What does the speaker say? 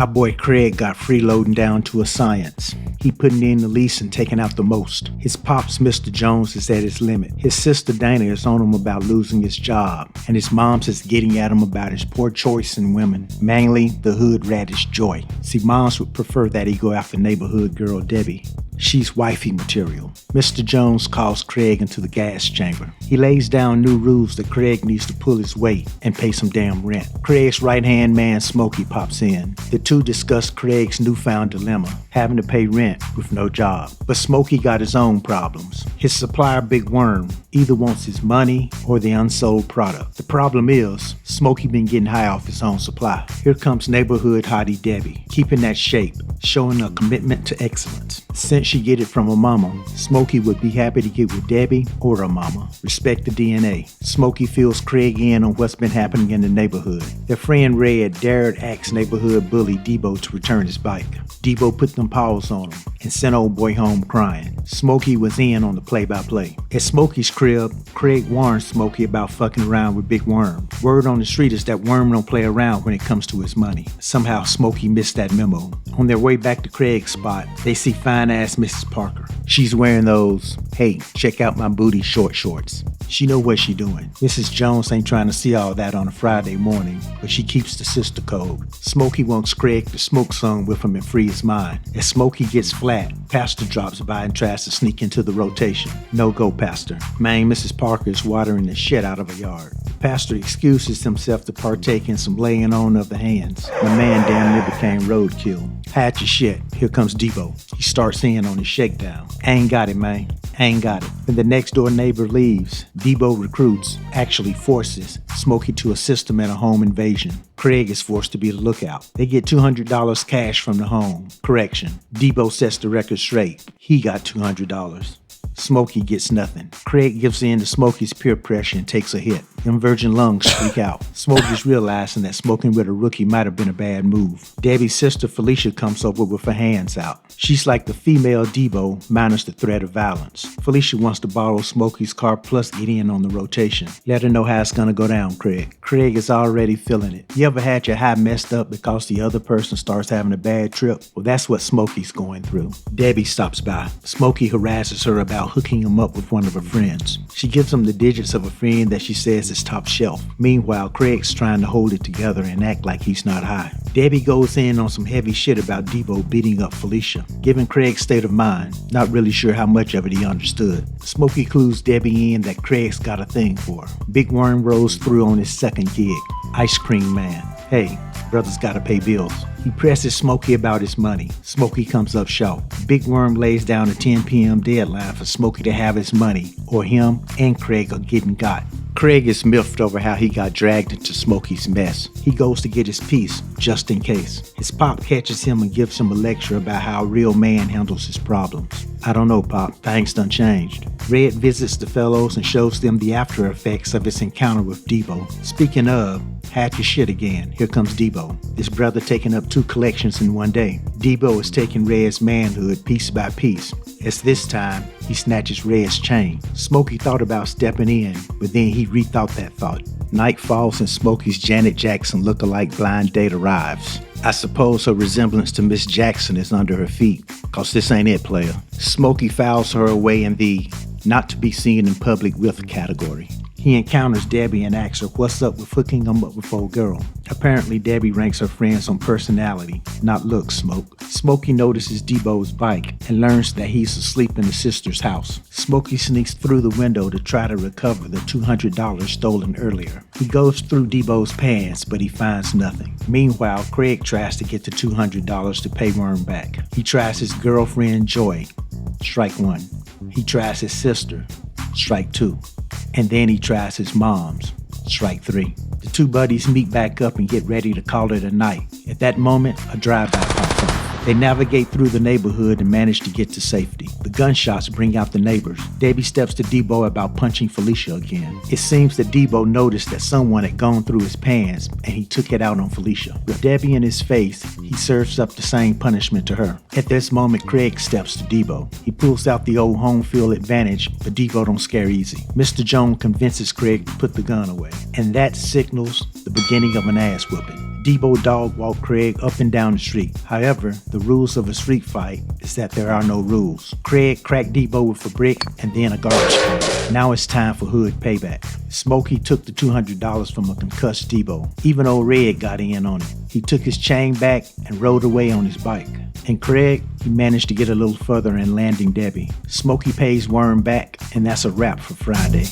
Our boy Craig got freeloading down to a science. He putting in the least and taking out the most. His pops, Mr. Jones, is at his limit. His sister Dana is on him about losing his job. And his mom's is getting at him about his poor choice in women. Mainly the hood radish Joy. See, moms would prefer that he go after neighborhood girl Debbie. She's wifey material. Mr. Jones calls Craig into the gas chamber. He lays down new rules that Craig needs to pull his weight and pay some damn rent. Craig's right-hand man, Smokey, pops in. The two discuss Craig's newfound dilemma, having to pay rent with no job. But Smokey got his own problems. His supplier, Big Worm, either wants his money or the unsold product. The problem is, Smokey been getting high off his own supply. Here comes neighborhood hottie Debbie, keeping that shape, showing a commitment to excellence. Since she get it from her mama, Smokey would be happy to get with Debbie or her mama. Respect the DNA. Smokey fills Craig in on what's been happening in the neighborhood. Their friend Red dared ask neighborhood bully Debo to return his bike. Debo put them paws on him and sent old boy home crying. Smokey was in on the play-by-play. At Smokey's crib, Craig warns Smokey about fucking around with Big Worm. Word on the street is that Worm don't play around when it comes to his money. Somehow Smokey missed that memo. On their way back to Craig's spot, they see fine-ass Mrs. Parker. She's wearing those, hey, check out my booty shorts. She know what she doing. Mrs. Jones ain't trying to see all that on a Friday morning, but she keeps the sister code. Smokey wants Craig to smoke some with him and free his mind. As Smokey gets flat, Pastor drops by and tries to sneak into the rotation. No go, Pastor. Man, Mrs. Parker is watering the shit out of her yard. Pastor excuses himself to partake in some laying on of the hands. The man damn near became roadkill. Hide your shit. Here comes Debo. He starts in on his shakedown. I ain't got it, man. I ain't got it. When the next door neighbor leaves, Debo recruits, actually forces, Smokey to assist him in a home invasion. Craig is forced to be the lookout. They get $200 cash from the home. Correction. Debo sets the record straight. He got $200. Smokey gets nothing. Craig gives in to Smokey's peer pressure and takes a hit. Them virgin lungs freak out. Smokey's realizing that smoking with a rookie might have been a bad move. Debbie's sister Felicia comes over with her hands out. She's like the female Debo minus the threat of violence. Felicia wants to borrow Smokey's car plus get in on the rotation. Let her know how it's gonna go down, Craig. Craig is already feeling it. You ever had your high messed up because the other person starts having a bad trip? Well, that's what Smokey's going through. Debbie stops by. Smokey harasses her about hooking him up with one of her friends. She gives him the digits of a friend that she says is top shelf. Meanwhile, Craig's trying to hold it together and act like he's not high. Debbie goes in on some heavy shit about Debo beating up Felicia, given Craig's state of mind, not really sure how much of it he understood. Smokey clues Debbie in that Craig's got a thing for her. Big Worm rolls through on his second gig. Ice Cream Man. Hey, brother's gotta pay bills. He presses Smokey about his money. Smokey comes up short. Big Worm lays down a 10 p.m. deadline for Smokey to have his money, or him and Craig are getting got. Craig is miffed over how he got dragged into Smokey's mess. He goes to get his piece, just in case. His pop catches him and gives him a lecture about how a real man handles his problems. I don't know, Pop. Things done changed. Red visits the fellows and shows them the after effects of his encounter with Debo. Speaking of, hack your shit again. Here comes Debo. This brother taking up 2 collections in one day. Debo is taking Red's manhood piece by piece, as this time he snatches Red's chain. Smokey thought about stepping in, but then he rethought that thought. Night falls and Smokey's Janet Jackson look-alike blind date arrives. I suppose her resemblance to Miss Jackson is under her feet, cause this ain't it, player. Smokey fouls her away in the not to be seen in public with category. He encounters Debbie and asks her what's up with hooking him up with old girl. Apparently, Debbie ranks her friends on personality, not looks, Smoke. Smokey notices Debo's bike and learns that he's asleep in his sister's house. Smokey sneaks through the window to try to recover the $200 stolen earlier. He goes through Debo's pants, but he finds nothing. Meanwhile, Craig tries to get the $200 to pay Worm back. He tries his girlfriend, Joy. Strike 1. He tries his sister. Strike 2. And then he tries his mom's. Strike 3. The 2 buddies meet back up and get ready to call it a night. At that moment, a drive-by pops up. They navigate through the neighborhood and manage to get to safety. The gunshots bring out the neighbors. Debbie steps to Debo about punching Felicia again. It seems that Debo noticed that someone had gone through his pants and he took it out on Felicia. With Debbie in his face, he serves up the same punishment to her. At this moment, Craig steps to Debo. He pulls out the old home field advantage, but Debo don't scare easy. Mr. Jones convinces Craig to put the gun away, and that signals the beginning of an ass whooping. Debo dog walked Craig up and down the street. However, the rules of a street fight is that there are no rules. Craig cracked Debo with a brick and then a garbage can. Now it's time for hood payback. Smokey took the $200 from a concussed Debo. Even old Red got in on it. He took his chain back and rode away on his bike. And Craig, he managed to get a little further in landing Debbie. Smokey pays Worm back, and that's a wrap for Friday.